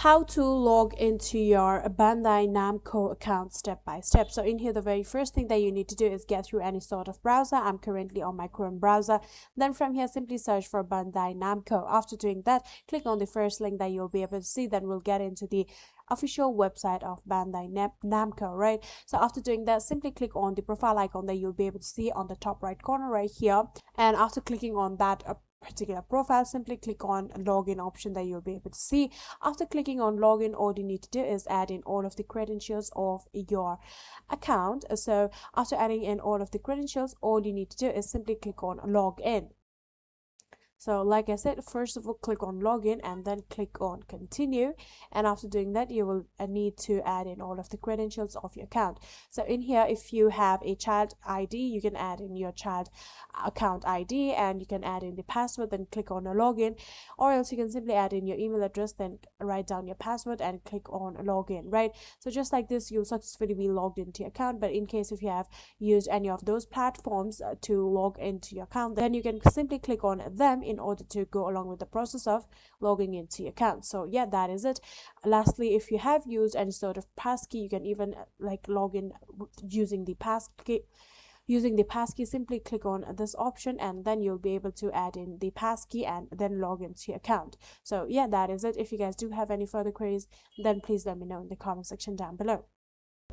how to log into your Bandai Namco account step by step. So in here, the very first thing that you need to do is get through any sort of browser. I'm currently on my Chrome browser. Then from here, simply search for Bandai Namco. After doing that, click on the first link that you'll be able to see. Then we'll get into the official website of Bandai Namco, right? So after doing that, simply click on the profile icon that you'll be able to see on the top right corner right here. And after clicking on that particular profile, simply click on login option that you'll be able to see. After clicking on login, all you need to do is add in all of the credentials of your account. So after adding in all of the credentials, all you need to do is simply click on login. So like I said, first of all, click on login and then click on continue. And after doing that, you will need to add in all of the credentials of your account. So in here, if you have a child ID, you can add in your child account ID and you can add in the password, then click on a login, or else you can simply add in your email address, then write down your password and click on login, right? So just like this, you'll successfully be logged into your account. But in case if you have used any of those platforms to log into your account, then you can simply click on them in order to go along with the process of logging into your account. So yeah, that is it. Lastly, if you have used any sort of passkey, you can even like log in using the passkey. Using the passkey, simply click on this option and then you'll be able to add in the passkey and then log into your account. So yeah, that is it. If you guys do have any further queries, then please let me know in the comment section down below.